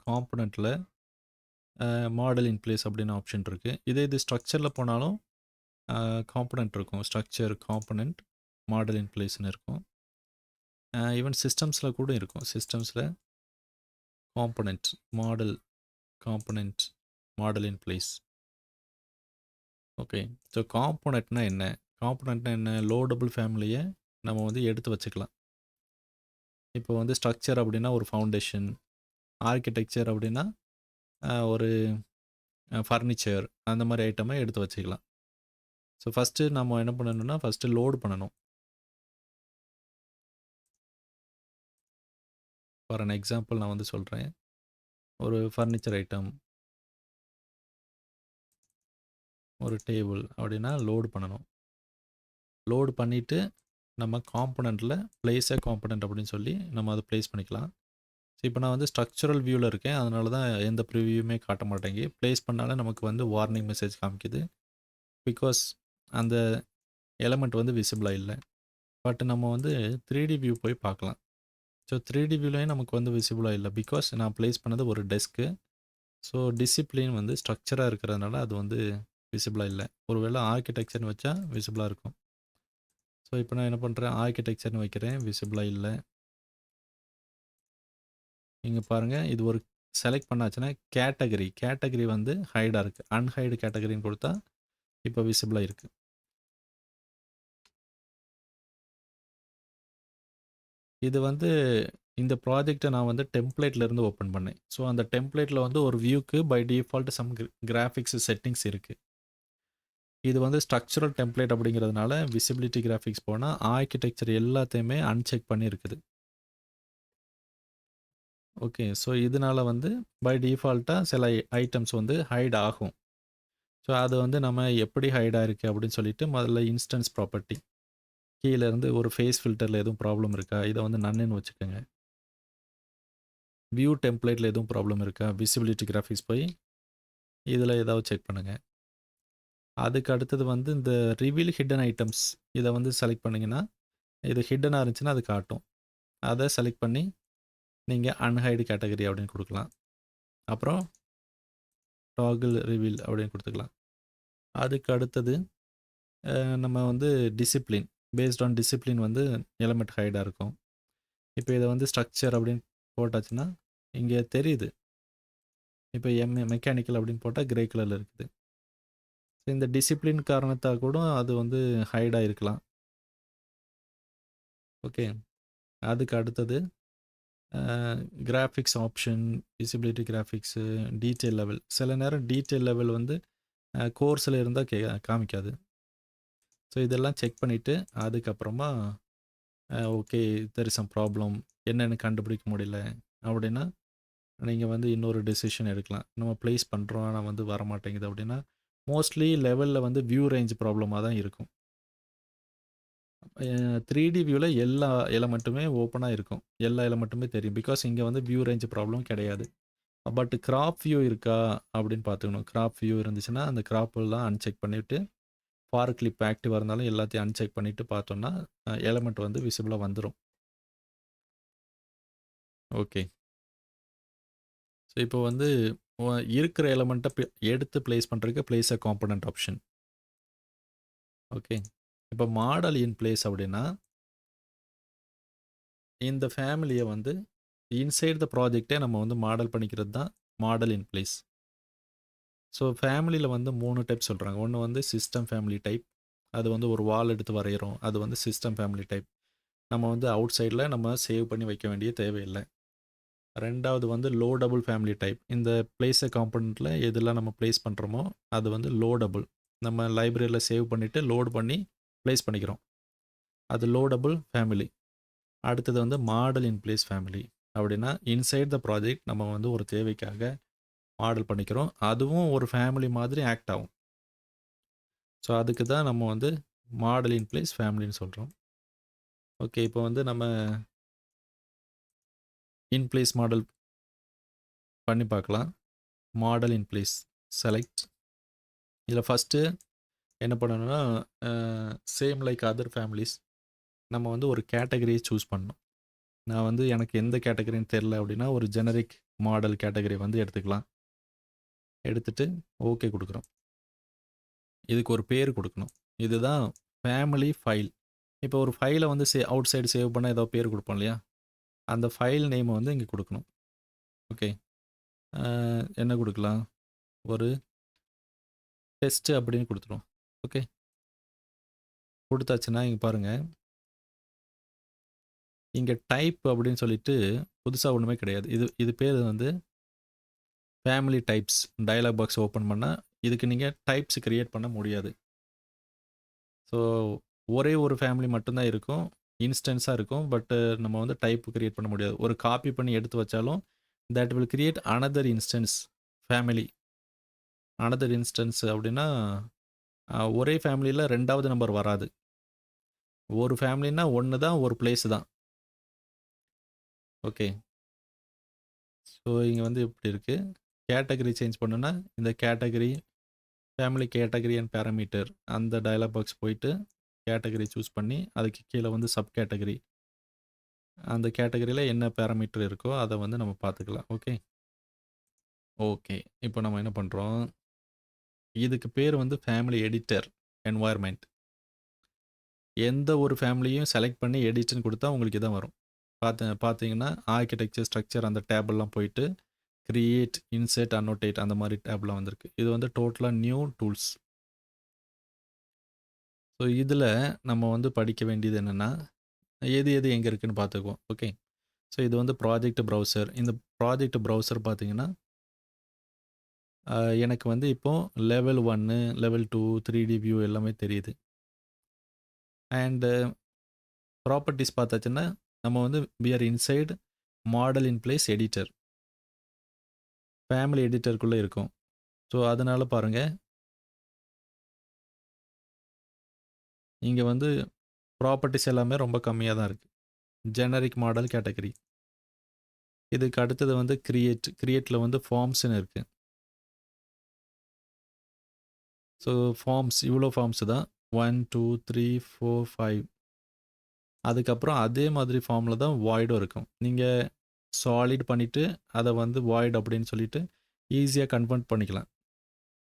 காம்போனன்ட்ல model in place அப்படின்னு option இருக்குது. இது ஸ்ட்ரக்சரில் போனாலும் காம்போனன்ட் இருக்கும். ஸ்ட்ரக்சர், காம்போனன்ட், மாடல் இன் பிளேஸ்னு இருக்கும். ஈவன் சிஸ்டம்ஸில் கூட இருக்கும். சிஸ்டம்ஸில் component, model, component, model in place. Okay. So காம்போனன்ட்னா என்ன? காம்போனன்ட்னா என்ன? லோடபுள் ஃபேமிலியை நம்ம வந்து எடுத்து வச்சுக்கலாம். இப்போ வந்து ஸ்ட்ரக்சர் அப்படின்னா ஒரு ஃபவுண்டேஷன், ஆர்கிடெக்சர் அப்படின்னா ஒரு ஃபர்னிச்சர், அந்த மாதிரி ஐட்டமை எடுத்து வச்சுக்கலாம். ஸோ ஃபஸ்ட்டு நம்ம என்ன பண்ணணும்னா, ஃபஸ்ட்டு லோடு பண்ணணும். ஃபார் அன் எக்ஸாம்பிள் நான் வந்து சொல்கிறேன். ஒரு ஃபர்னிச்சர் ஐட்டம், ஒரு டேபிள் அப்படின்னா லோடு பண்ணணும். லோடு பண்ணிவிட்டு நம்ம காம்போனண்ட்டில் பிளேஸ் எ காம்போனன்ட் அப்படின்னு சொல்லி நம்ம அதை ப்ளேஸ் பண்ணிக்கலாம். ஸோ இப்போ நான் வந்து ஸ்ட்ரக்சரல் வியூவில் இருக்கேன். அதனால தான் எந்த ப்ரிவியூமே காட்ட மாட்டேங்கி. ப்ளேஸ் பண்ணாலே நமக்கு வந்து வார்னிங் மெசேஜ் காமிக்குது. பிகாஸ் அந்த எலமெண்ட் வந்து விசிபிளாக இல்லை. பட் நம்ம வந்து 3D வியூ போய் பார்க்கலாம். ஸோ 3D வியூலையும் நமக்கு வந்து விசிபிளாக இல்லை. பிகாஸ் நான் ப்ளேஸ் பண்ணது ஒரு டெஸ்க்கு. ஸோ டிசிப்ளின் வந்து ஸ்ட்ரக்சராக இருக்கிறதுனால அது வந்து விசிபிளாக இல்லை. ஒருவேளை ஆர்கிடெக்சர்னு வச்சா விசிபிளாக இருக்கும். ஸோ இப்போ நான் என்ன பண்ணுறேன், ஆர்கிடெக்சர்னு வைக்கிறேன், விசிபிளாக இல்லை. இங்கே பாருங்கள், இது ஒரு செலக்ட் பண்ணாச்சுன்னா கேட்டகரி வந்து ஹைடாக இருக்குது. அன்ஹைடு கேட்டகரின்னு கொடுத்தா இப்போ விசிபிளாக இருக்குது. இது வந்து இந்த ப்ராஜெக்ட்டை நான் வந்து டெம்ப்ளேட்லேருந்து ஓப்பன் பண்ணேன். ஸோ அந்த டெம்ப்ளேட்டில் வந்து ஒரு வியூக்கு by default some graphics settings இருக்குது. இது வந்து ஸ்ட்ரக்சரல் டெம்ப்ளேட் அப்படிங்கிறதுனால விசிபிலிட்டி கிராஃபிக்ஸ் போனால் ஆர்கிடெக்சர் எல்லாத்தையுமே அன்செக் பண்ணி இருக்குது. ஓகே. ஸோ இதனால வந்து பை டிஃபால்ட்டாக சில ஐட்டம்ஸ் வந்து ஹைட் ஆகும். ஸோ அது வந்து நம்ம எப்படி ஹைட் ஆயிருக்கு அப்படின்னு சொல்லிட்டு முதல்ல இன்ஸ்டன்ஸ் ப்ராப்பர்ட்டி கீழே இருந்து ஒரு ஃபேஸ் ஃபில்டரில் எதுவும் ப்ராப்ளம் இருக்கா, இதை வந்து நன்னுன்னு வச்சுக்கோங்க. வியூ டெம்ப்ளேட்டில் எதுவும் ப்ராப்ளம் இருக்கா, விசிபிலிட்டி கிராஃபிக்ஸ் போய் இதில் ஏதாவது செக் பண்ணுங்கள். அதுக்கு அடுத்தது வந்து இந்த ரிவீல் ஹிடன் ஐட்டம்ஸ் இதை வந்து செலக்ட் பண்ணிங்கன்னா, இது ஹிடனாக இருந்துச்சுன்னா அது காட்டும். அதை செலக்ட் பண்ணி நீங்கள் அன்ஹைடு கேட்டகரி அப்படின்னு கொடுக்கலாம். அப்புறம் டாகிள் ரிவீல் அப்படின்னு கொடுத்துக்கலாம். அதுக்கு அடுத்தது நம்ம வந்து டிசிப்ளின், பேஸ்ட் ஆன் டிசிப்ளின் வந்து எலமெண்ட் ஹைடாக இருக்கும். இப்போ இதை வந்து ஸ்ட்ரக்சர் அப்படின்னு போட்டாச்சுன்னா இங்கே தெரியுது. இப்போ மெக்கானிக்கல் அப்படின்னு போட்டால் கிரே கலரில் இருக்குது. ஸோ இந்த டிசிப்ளின் காரணத்தாக கூட அது வந்து ஹைடாக இருக்கலாம். ஓகே. அதுக்கு அடுத்தது graphics option, visibility graphics, detail level. சில நேரம் டீட்டெயில் லெவல் வந்து கோர்ஸில் இருந்தால் காமிக்காது. ஸோ இதெல்லாம் செக் பண்ணிவிட்டு அதுக்கப்புறமா okay there is some problem, என்னென்னு கண்டுபிடிக்க முடியல அப்படின்னா நீங்கள் வந்து இன்னொரு டெசிஷன் எடுக்கலாம். நம்ம ப்ளேஸ் பண்ணுறோம் ஆனால் வந்து வரமாட்டேங்குது அப்படின்னா மோஸ்ட்லி லெவலில் வந்து வியூ ரேஞ்ச் ப்ராப்ளமாக தான் இருக்கும். 3D வியூவில் எல்லா எலமெண்ட்டுமே ஓப்பனாக இருக்கும். எல்லா எலமெண்ட்டுமே தெரியும். பிகாஸ் இங்கே வந்து வியூ ரேஞ்ச் ப்ராப்ளம் கிடையாது. பட் கிராப் வியூ இருக்கா அப்படின்னு பார்த்துக்கணும். கிராப் வியூ இருந்துச்சுன்னா அந்த கிராப்பெல்லாம் அன்செக் பண்ணிவிட்டு, ஃபார் கிளிப் ஆக்டிவாக இருந்தாலும் எல்லாத்தையும் அன்செக் பண்ணிவிட்டு பார்த்தோன்னா எலமெண்ட் வந்து விசிபிளாக வந்துடும். ஓகே. ஸோ இப்போ வந்து இருக்கிற எலமெண்ட்டை எடுத்து ப்ளேஸ் பண்ணுறதுக்கு ப்ளேஸ் அ காம்போனன்ட் ஆப்ஷன். ஓகே. இப்போ மாடல் இன் பிளேஸ் அப்படின்னா இந்த ஃபேமிலியை வந்து இன்சைட் த ப்ராஜெக்டே நம்ம வந்து மாடல் பண்ணிக்கிறது தான் மாடல் இன் பிளேஸ். ஸோ ஃபேமிலியில் வந்து 3 டைப் சொல்கிறாங்க. ஒன்று வந்து சிஸ்டம் ஃபேமிலி டைப். அது வந்து ஒரு வால் எடுத்து வரைகிறோம், அது வந்து சிஸ்டம் ஃபேமிலி டைப். நம்ம வந்து அவுட் சைடில் நம்ம சேவ் பண்ணி வைக்க வேண்டிய தேவையில்லை. ரெண்டாவது வந்து லோடபுள் ஃபேமிலி டைப். இந்த பிளேஸ் காம்பனண்ட்டில் எதெல்லாம் நம்ம ப்ளேஸ் பண்ணுறோமோ அது வந்து லோடபுள். நம்ம லைப்ரரியில் சேவ் பண்ணிவிட்டு லோடு பண்ணி ப்ளேஸ் பண்ணிக்கிறோம். அது லோடபுள் ஃபேமிலி. அடுத்தது வந்து மாடல் இன் பிளேஸ் ஃபேமிலி. அப்படின்னா இன்சைட் த ப்ராஜெக்ட் நம்ம வந்து ஒரு தேவைக்காக மாடல் பண்ணிக்கிறோம். அதுவும் ஒரு ஃபேமிலி மாதிரி ஆக்ட் ஆகும். ஸோ அதுக்கு தான் நம்ம வந்து மாடல் இன் பிளேஸ் ஃபேமிலின்னு சொல்கிறோம். ஓகே. இப்போ வந்து நம்ம இன் பிளேஸ் மாடல் பண்ணி பார்க்கலாம். Model in place select. இதில் ஃபஸ்ட்டு என்ன பண்ணணும்னா சேம் லைக் அதர் ஃபேமிலிஸ் நம்ம வந்து ஒரு கேட்டகரியை சூஸ் பண்ணணும். நான் வந்து எனக்கு எந்த கேட்டகரின்னு தெரில அப்படின்னா ஒரு ஜெனரிக் மாடல் கேட்டகரி வந்து எடுத்துக்கலாம். எடுத்துட்டு ஓகே குடுக்குறோம். இதுக்கு ஒரு பேர் குடுக்கணும். இதுதான் ஃபேமிலி ஃபைல். இப்போ ஒரு ஃபைல வந்து அவுட் சைடு சேவ் பண்ண ஏதோ பேர் குடுப்போம் இல்லையா? அந்த ஃபைல் நேம வந்து இங்க குடுக்கணும். ஓகே. அ என்ன குடுக்கலாம்? ஒரு டெஸ்ட் அப்படின்னு குடுத்துருவோம். ஓகே. குடுத்தாச்சுன்னா இங்க பாருங்க. இங்க டைப் அப்படின்னு சொல்லிட்டு புதுசா ஒண்ணுமே கிடையாது. இது இது பேரு வந்து family types. Dialog box open பண்ணா, இதுக்கு நீங்க டைப்ஸ் கிரியேட் பண்ண முடியாது. ஸோ ஒரே ஒரு ஃபேமிலி மட்டும் தான் இருக்கும். இன்ஸ்டன்ஸா இருக்கும். பட் நம்ம வந்து டைப் கிரியேட் பண்ண முடியாது. ஒரு காப்பி பண்ணி எடுத்து வச்சாலும், that will create another instance family. Another instance அப்படின்னா, ஒரே ஃபேமிலில 2வது நம்பர் வராது. ஒரு ஃபேமிலின்னா 1 தான், ஒரு பிளேஸ் தான். ஓகே. ஸோ இங்க வந்து இப்படி இருக்கு. கேட்டகரி சேஞ்ச் பண்ணணும்னா, இந்த category, family category and parameter அந்த டயலாக் பாக்ஸ் போயிட்டு, கேட்டகரி சூஸ் பண்ணி, அதுக்கு கீழ வந்து சப் கேட்டகரி. அந்த கேட்டகரியில என்ன பேராமீட்டர் இருக்கோ, அத வந்து நம்ம பார்த்துக்கலாம். ஓகே. ஓகே. இப்போ நம்ம என்ன பண்றோம், இதுக்கு பேர் வந்து ஃபேமிலி எடிட்டர் என்வாயர்ன்மென்ட். எந்த ஒரு ஃபேமிலியும் செலக்ட் பண்ணி எடிட்ன்னு குடுத்தா உங்களுக்கு இதான் வரும். பார்த்தீங்கன்னா, ஆர்க்கிடெக்சர், ஸ்ட்ரக்சர் அந்த டேப்லாம் போயிட்டு, கிரியேட், இன்சர்ட், அன்னோடேட் அந்த மாரி டேப்லாம் வந்திருக்கு. இது வந்து டோட்டலா நியூ டூல்ஸ். ஸோ இதில நம்ம வந்து படிக்க வேண்டியது என்னன்னா, எது எது எங்க இருக்குன்னு பார்த்துக்குவோம். ஓகே. ஸோ இது வந்து ப்ராஜெக்ட் ப்ரௌசர். இந்த ப்ராஜெக்ட் ப்ரௌசர் பார்த்தீங்கன்னா, எனக்கு வந்து இப்போ லெவல் 1, லெவல் 2, 3டி வியூ எல்லாமே தெரியுது. அண்ட் ப்ராப்பர்ட்டீஸ் பார்த்தாச்சுன்னா, நம்ம வந்து we are inside model in place editor. Family எடிட்டருக்குள்ள இருக்கும். ஸோ அதனால பாருங்க, இங்க வந்து ப்ராப்பர்ட்டீஸ் எல்லாமே ரொம்ப கம்மியா தான் இருக்கு. Generic model category. இதுக்கு அடுத்தது வந்து கிரியேட். கிரியேட்ல வந்து ஃபார்ம்ஸ்ன்னு இருக்கு. ஸோ ஃபார்ம்ஸ் இவ்வளோ ஃபார்ம்ஸ் தான். 1, 2, 3, 4, 5. அதுக்கப்புறம் அதே மாதிரி ஃபார்ம்ல தான் வாய்டும் இருக்கும். நீங்க சாலிட் பண்ணிட்டு, அத வந்து வாய்ட் அப்படின்னு சொல்லிட்டு ஈஸியா கன்வெர்ட் பண்ணிக்கலாம்.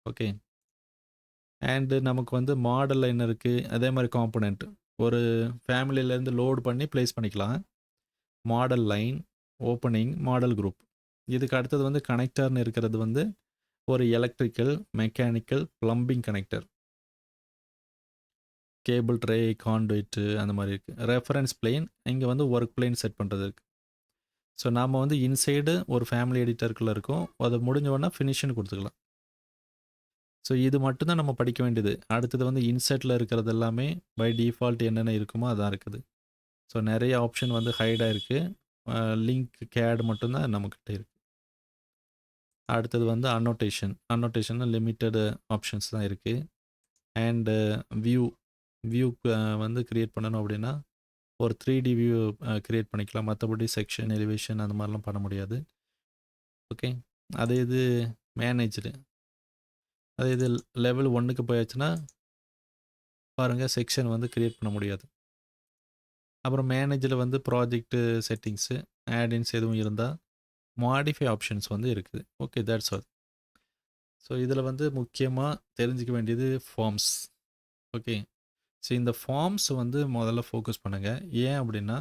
ஓகே. அண்ட் நமக்கு வந்து மாடல்ல என்ன இருக்கு? அதே மாரி காம்போனன்ட். ஒரு ஃபேமிலிலேருந்து லோட் பண்ணி பிளேஸ் பண்ணிக்கலாம். Model line, opening, model group. இதுக்கு அடுத்தது வந்து கனெக்டர்ன்னு இருக்கிறது வந்து ஒரு electrical, mechanical, plumbing connector. Cable tray, conduit அந்த மாரி இருக்கு. ரெஃபரன்ஸ் பிளேன், இங்க வந்து ஒர்க் பிளேன் செட் பண்றது இருக்கு. ஸோ நாம வந்து இன்சைடு ஒரு ஃபேமிலி எடிட்டருக்குள்ள இருக்கும். அது முடிஞ்ச உடனே ஃபினிஷ்ன்னு குடுத்துக்கலாம். ஸோ இது மட்டும் தான் நம்ம படிக்க வேண்டியது. அடுத்தது வந்து இன்சர்ட்ல இருக்கிறது எல்லாமே பை டிஃபால்ட் என்னென்ன இருக்குமோ அதான் இருக்குது. ஸோ நெறைய ஆப்ஷன் வந்து ஹைட் ஆயிருக்கு. லிங்க் கேட் மட்டும் தான் நம்மகிட்ட இருக்கு. அடுத்தது வந்து அன்னோட்டேஷன். அன்னோட்டேஷன்ல லிமிட்டட் ஆப்ஷன்ஸ் தான் இருக்கு. And view. வியூ வந்து கிரியேட் பண்ணணும் அப்படின்னா, ஒரு 3டி வியூ கிரியேட் பண்ணிக்கலாம். மத்தபடி செக்ஷன், எலிவேஷன் அந்த மாரிலாம் பண்ண முடியாது. ஓகே. அதே இது மேனேஜ்டு. அதே இது லெவல் 1க்கு போயாச்சுன்னா, பாருங்க செக்ஷன் வந்து கிரியேட் பண்ண முடியாது. அப்புறம் மேனேஜ்ல வந்து ப்ராஜெக்ட் செட்டிங்ஸு, ஆட் இன்ஸ் எதுவும் இருந்தா, மாடிஃபை ஆப்ஷன்ஸ் வந்து இருக்குது. Okay that's all. ஸோ இதில வந்து முக்கியமா தெரிஞ்சுக்க வேண்டியது ஃபார்ம்ஸ். ஓகே. ஸோ இந்த ஃபார்ம்ஸ் வந்து முதல்ல ஃபோக்கஸ் பண்ணுங்க. ஏன் அப்படின்னா,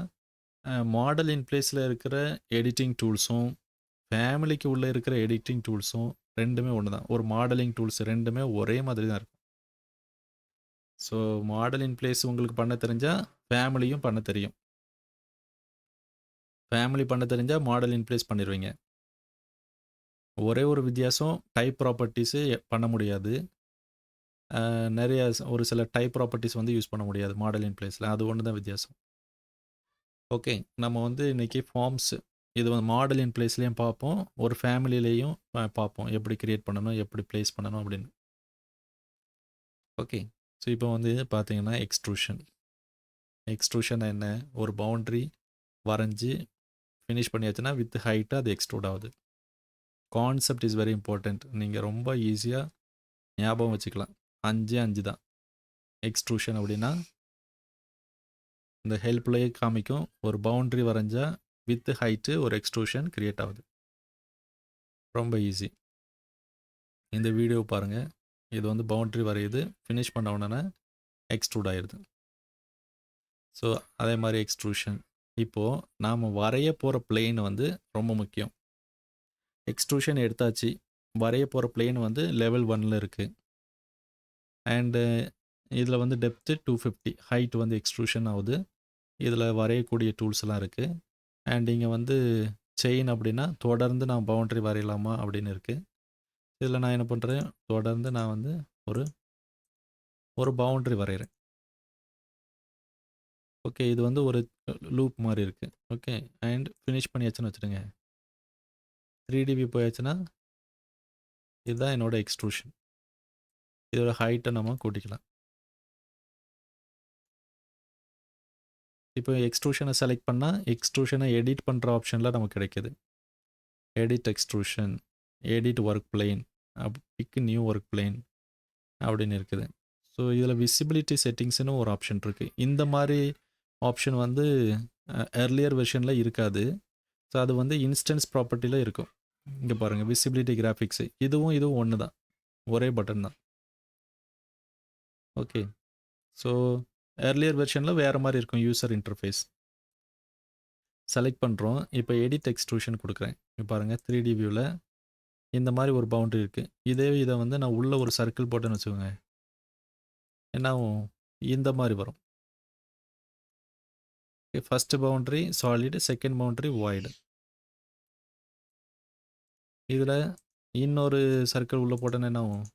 மாடல் இன் பிளேஸ்ல இருக்கிற எடிட்டிங் டூல்ஸும், ஃபேமிலிக்கு உள்ள இருக்கிற எடிட்டிங் டூல்ஸும் 2மே ஒண்ணு தான். ஒரு மாடலிங் டூல்ஸ் 2மே ஒரே மாதிரி தான் இருக்கும். ஸோ மாடல் இன் பிளேஸ் உங்களுக்கு பண்ண தெரிஞ்சா, ஃபேமிலியும் பண்ண தெரியும். ஃபேமிலி பண்ண தெரிஞ்சா மாடல் இன் பிளேஸ் பண்ணிருவீங்க. ஒரே ஒரு வித்தியாசம் டைப் ப்ராப்பர்ட்டீஸு பண்ண முடியாது. நெறைய ஒரு சில டைப் ப்ராப்பர்ட்டீஸ் வந்து யூஸ் பண்ண முடியாது மாடல் இன் பிளேஸ்ல. அது ஒண்ணு தான் வித்தியாசம். ஓகே. நம்ம வந்து இன்னைக்கு ஃபார்ம்ஸ் இது வந்து மாடல் இன் பிளேஸ்லயும் பார்ப்போம். ஒரு ஃபேமிலிலயும் பார்ப்போம். எப்படி கிரியேட் பண்ணணும், எப்படி பிளேஸ் பண்ணணும் அப்படின்னு. ஓகே. ஸோ இப்போ வந்து பார்த்தீங்கன்னா எக்ஸ்ட்ரூஷன். எக்ஸ்ட்ரூஷன் என்ன? ஒரு பவுண்டரி வரைஞ்சு ஃபினிஷ் பண்ணியாச்சுன்னா வித் ஹைட்டா அது எக்ஸ்ட்ரூட் ஆகுது. Concept is very important. நீங்க ரொம்ப ஈஸியா ஞாபகம் வச்சுக்கலாம். 5 5 தான். எக்ஸ்ட்ரூஷன் அப்படின்னா, இந்த ஹெல்ப்லயே காமிக்கும். ஒரு பவுண்டரி வரைஞ்சா வித் ஹைட்டு ஒரு எக்ஸ்ட்ரூஷன் கிரியேட் ஆகுது. ரொம்ப ஈஸி. இந்த வீடியோ பாருங்க. இது வந்து பவுண்டரி வரையுது. ஃபினிஷ் பண்ண உடனே எக்ஸ்ட்ரூட் ஆயிருது. ஸோ அதே மாதிரி எக்ஸ்ட்ரூஷன். இப்போது நாம் வரைய போகிற பிளேன் வந்து ரொம்ப முக்கியம். எக்ஸ்ட்ரூஷன் எடுத்தாச்சு. வரைய போகிற பிளேன் வந்து லெவல் 1ல் இருக்குது. அண்டு இதில் வந்து டெப்த்து 250, ஹைட் வந்து எக்ஸ்ட்ரூஷன் ஆகுது. இதில் வரையக்கூடிய டூல்ஸ்லாம் இருக்குது. அண்ட் இங்கே வந்து செயின் அப்படின்னா தொடர்ந்து நான் பவுண்டரி வரையலாமா அப்படின்னு இருக்குது. இதில் நான் என்ன பண்ணுறேன், தொடர்ந்து நான் வந்து ஒரு பவுண்டரி வரைகிறேன். ஓகே, இது வந்து ஒரு லூப் மாதிரி இருக்குது. ஓகே, அண்ட் ஃபினிஷ் பண்ணியாச்சுன்னு வச்சுடுங்க. 3D வியூ போயாச்சுன்னா இதுதான் என்னோட எக்ஸ்ட்ரூஷன். இதோட ஹைட்டை நம்ம கூட்டிக்கலாம். இப்போ எக்ஸ்ட்ரூஷனை செலக்ட் பண்ணால் எக்ஸ்ட்ரூஷனை எடிட் பண்ணுற ஆப்ஷனில் நமக்கு கிடைக்குது. Edit extrusion, edit work plane, pick new work plane அப்படின்னு இருக்குது. ஸோ இதில் விசிபிலிட்டி செட்டிங்ஸ்னு ஒரு ஆப்ஷன் இருக்குது. இந்த மாதிரி ஆப்ஷன் வந்து எர்லியர் வெர்ஷனில் இருக்காது. ஸோ அது வந்து இன்ஸ்டன்ஸ் ப்ராப்பர்ட்டியில் இருக்கும். இங்கே பாருங்கள், விசிபிலிட்டி கிராஃபிக்ஸு, இதுவும் ஒன்று தான், ஒரே பட்டன் தான். ஓகே, ஸோ எர்லியர் வெர்ஷனில் வேறு மாதிரி இருக்கும் யூசர் இன்டர்ஃபேஸ். செலக்ட் பண்ணுறோம். இப்போ எடிட் எக்ஸ்ட்ரூஷன் கொடுக்குறேன். இப்போ பாருங்கள், 3D வியூவில் இந்த மாதிரி ஒரு பவுண்டரி இருக்குது. இதை வந்து நான் உள்ளே ஒரு சர்க்கிள் போட்டேன்னு வச்சுக்கோங்க, என்னாகும், இந்த மாதிரி வரும். First boundary solid, second boundary void. இதில் இன்னொரு சர்க்கிள் உள்ளே போட்டேன்னா என்ன ஆகும்,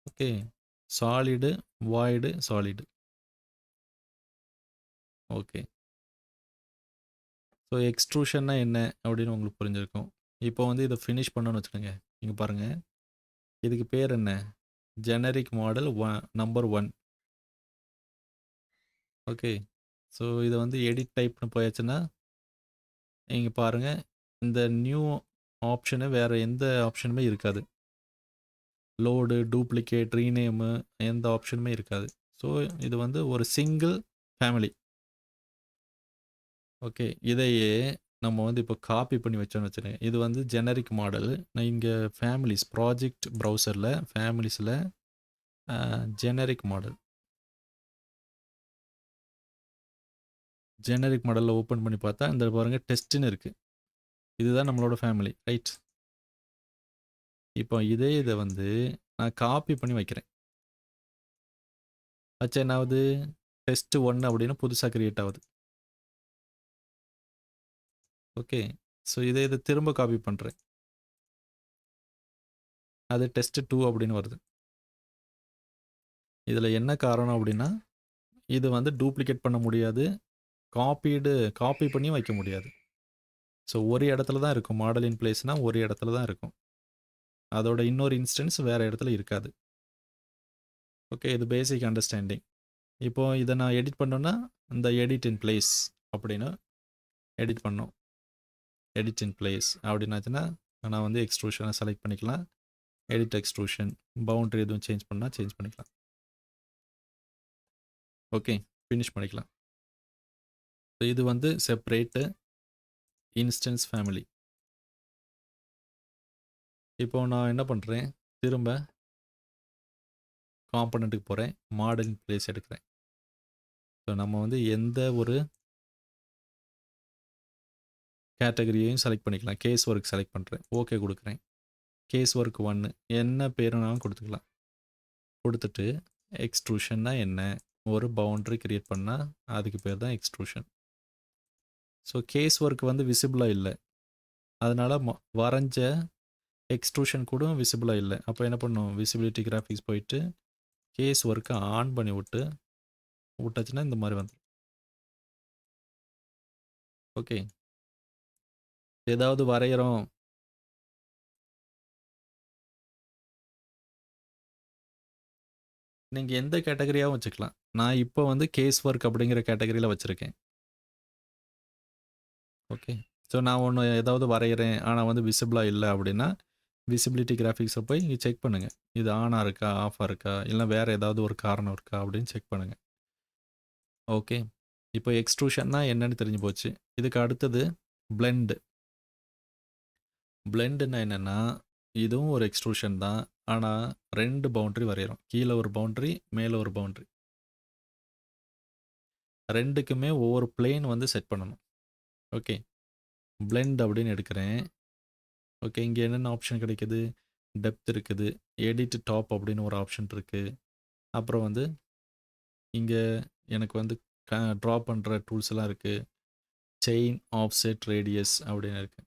okay, solid, void, solid. Okay, so எக்ஸ்ட்ரூஷன்னா என்ன அப்படின்னு உங்களுக்கு புரிஞ்சிருக்கும். இப்போ வந்து இதை ஃபினிஷ் பண்ணணும்னு வச்சுக்கோங்க. இங்கே பாருங்கள், இதுக்கு பேர் என்ன, generic model number 1. Okay, so இதை வந்து எடிட் டைப்னு போயாச்சுன்னா இங்கே பாருங்கள், இந்த நியூ ஆப்ஷனு வேறு எந்த ஆப்ஷனுமே இருக்காது. லோடு, டூப்ளிகேட், ரீநேமு, எந்த ஆப்ஷனுமே இருக்காது. ஸோ இது வந்து ஒரு சிங்கிள் ஃபேமிலி. ஓகே, இதையே நம்ம வந்து இப்போ காப்பி பண்ணி வச்சோன்னு வச்சுருங்க. இது வந்து ஜெனரிக் மாடல். நான் இங்கே ஃபேமிலிஸ், ப்ராஜெக்ட் ப்ரௌசரில் ஃபேமிலிஸில் ஜெனரிக் மாடல், ஜெனரிக் மாடலில் ஓப்பன் பண்ணி பார்த்தா இந்த பாருங்கள், டெஸ்ட்டுன்னு இருக்குது. இதுதான் நம்மளோட ஃபேமிலி, ரைட்? இப்போ இதை வந்து நான் காப்பி பண்ணி வைக்கிறேன். வச்சா என்ன ஆகுது, டெஸ்ட் 1 அப்படின்னு புதுசாக கிரியேட் ஆகுது. ஓகே, ஸோ இதை திரும்ப காப்பி பண்ணுறேன். அது டெஸ்ட் 2 அப்படின்னு வருது. இதில் என்ன காரணம் அப்படின்னா, இது வந்து டூப்ளிகேட் பண்ண முடியாது, காப்பி பண்ணி வைக்க முடியாது. ஸோ ஒரு இடத்துல தான் இருக்கும். மாடல் இன் பிளேஸ்னால் ஒரு இடத்துல தான் இருக்கும். அதோட இன்னொரு இன்ஸ்டன்ஸ் வேறு இடத்துல இருக்காது. ஓகே, இது பேசிக் அண்டர்ஸ்டாண்டிங். இப்போது இதை நான் எடிட் பண்ணோன்னா இந்த எடிட் இன் பிளேஸ் அப்படின்னு எடிட் பண்ணோம். எடிட் இன் பிளேஸ் அப்படின்னாச்சுன்னா நான் வந்து எக்ஸ்ட்ரூஷனை செலக்ட் பண்ணிக்கலாம். எடிட் எக்ஸ்ட்ரூஷன், பவுண்டரி எதுவும் சேஞ்ச் பண்ணால் சேஞ்ச் பண்ணிக்கலாம். ஓகே, ஃபினிஷ் பண்ணிக்கலாம். ஸோ இது வந்து செப்பரேட்டு இன்ஸ்டன்ஸ் ஃபேமிலி. இப்போ நான் என்ன பண்ணுறேன், திரும்ப காம்பனண்ட்டுக்கு போகிறேன், மாடல் இன் பிளேஸ் எடுக்கிறேன். ஸோ நம்ம வந்து எந்த ஒரு கேட்டகரியையும் செலக்ட் பண்ணிக்கலாம். கேஸ் ஒர்க் செலக்ட் பண்ணுறேன், ஓகே கொடுக்குறேன். கேஸ் ஒர்க் 1 என்ன பேருனாலும் கொடுத்துக்கலாம். கொடுத்துட்டு எக்ஸ்ட்ரூஷன்னா என்ன, ஒரு பவுண்டரி கிரியேட் பண்ணால் அதுக்கு பேர் தான் எக்ஸ்ட்ரூஷன். ஸோ கேஸ் ஒர்க் வந்து விசிபிளாக இல்லை, அதனால் வரைஞ்ச எக்ஸ்ட்ரூஷன் கூட விசிபிளாக இல்லை. அப்போ என்ன பண்ணும், விசிபிலிட்டி கிராஃபிக்ஸ் போயிட்டு கேஸ் ஒர்க்கை ஆன் பண்ணி விட்டாச்சுன்னா இந்த மாதிரி வந்துடும். ஓகே, ஏதாவது வரைகிறோம், நீங்கள் எந்த கேட்டகரியாகவும் வச்சுக்கலாம். நான் இப்போ வந்து கேஸ் ஒர்க் அப்படிங்கிற கேட்டகரியில் வச்சுருக்கேன். ஓகே, ஸோ நான் ஒன்று ஏதாவது வரைகிறேன் ஆனால் வந்து விசிபிளாக இல்லை அப்படின்னா விசிபிலிட்டி கிராஃபிக்ஸை போய் இங்கே செக் பண்ணுங்கள், இது ஆனாக இருக்கா, ஆஃபாக இருக்கா, இல்லை வேறு ஏதாவது ஒரு காரணம் இருக்கா அப்படின்னு செக் பண்ணுங்கள். ஓகே, இப்போ எக்ஸ்ட்ரூஷன்னா என்னன்னு தெரிஞ்சு போச்சு. இதுக்கு அடுத்தது பிளெண்டு. பிளெண்டுன்னா என்னென்னா இதுவும் ஒரு எக்ஸ்ட்ரூஷன் தான். ஆனால் 2 பவுண்ட்ரி வரைகிறோம். கீழே ஒரு பவுண்ட்ரி, மேலே ஒரு பவுண்ட்ரி. 2க்குமே ஒவ்வொரு பிளேன் வந்து செட் பண்ணணும். ஓகே. பிளெண்ட் அப்படின்னு எடுக்கிறேன். ஓகே. இங்கே என்னென்ன ஆப்ஷன் கிடைக்குது? டெப்த் இருக்குது. எடிட் டாப் அப்படின்னு ஒரு ஆப்ஷன் இருக்குது. அப்புறம் வந்து இங்கே எனக்கு வந்து ட்ரா பண்ணுற டூல்ஸ் எல்லாம் இருக்குது. செயின், ஆஃப்செட், ரேடியஸ் அப்படின்னு இருக்குது.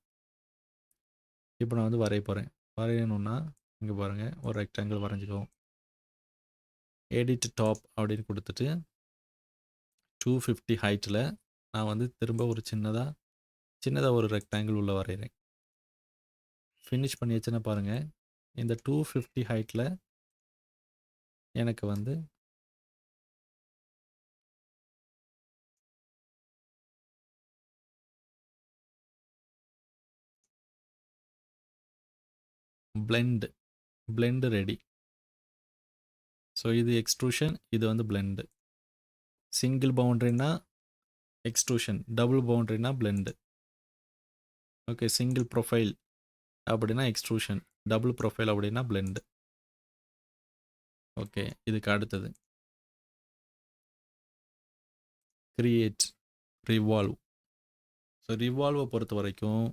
இப்போ நான் வந்து வரைய போகிறேன். வரையணுன்னா இங்கே பாருங்கள், ஒரு ரெக்டாங்கிள் வரைஞ்சிக்குவோம். எடிட் டாப் அப்படின்னு கொடுத்துட்டு 250 ஹைட்டில் நான் வந்து திரும்ப ஒரு சின்னதாக ஒரு ரெக்டாங்கிள் உள்ள வரைகிறேன். ஃபினிஷ் பண்ணியாச்சுன்னா பாருங்கள், இந்த 250 ஹைட்டில் எனக்கு வந்து பிளெண்ட் ரெடி. ஸோ இது எக்ஸ்ட்ரூஷன், இது வந்து பிளெண்டு. சிங்கிள் பவுண்ட்ரினா எக்ஸ்ட்ரூஷன், டபுள் பவுண்ட்ரினா பிளெண்டு. ஓகே. சிங்கிள் ப்ரொஃபைல் அப்படின்னா எக்ஸ்ட்ரூஷன், டபுள் ப்ரொஃபைல் அப்படின்னா பிளெண்டு. ஓகே. இதுக்கு அடுத்தது கிரியேட் ரிவால்வ். ஸோ ரிவால்வை பொறுத்த வரைக்கும்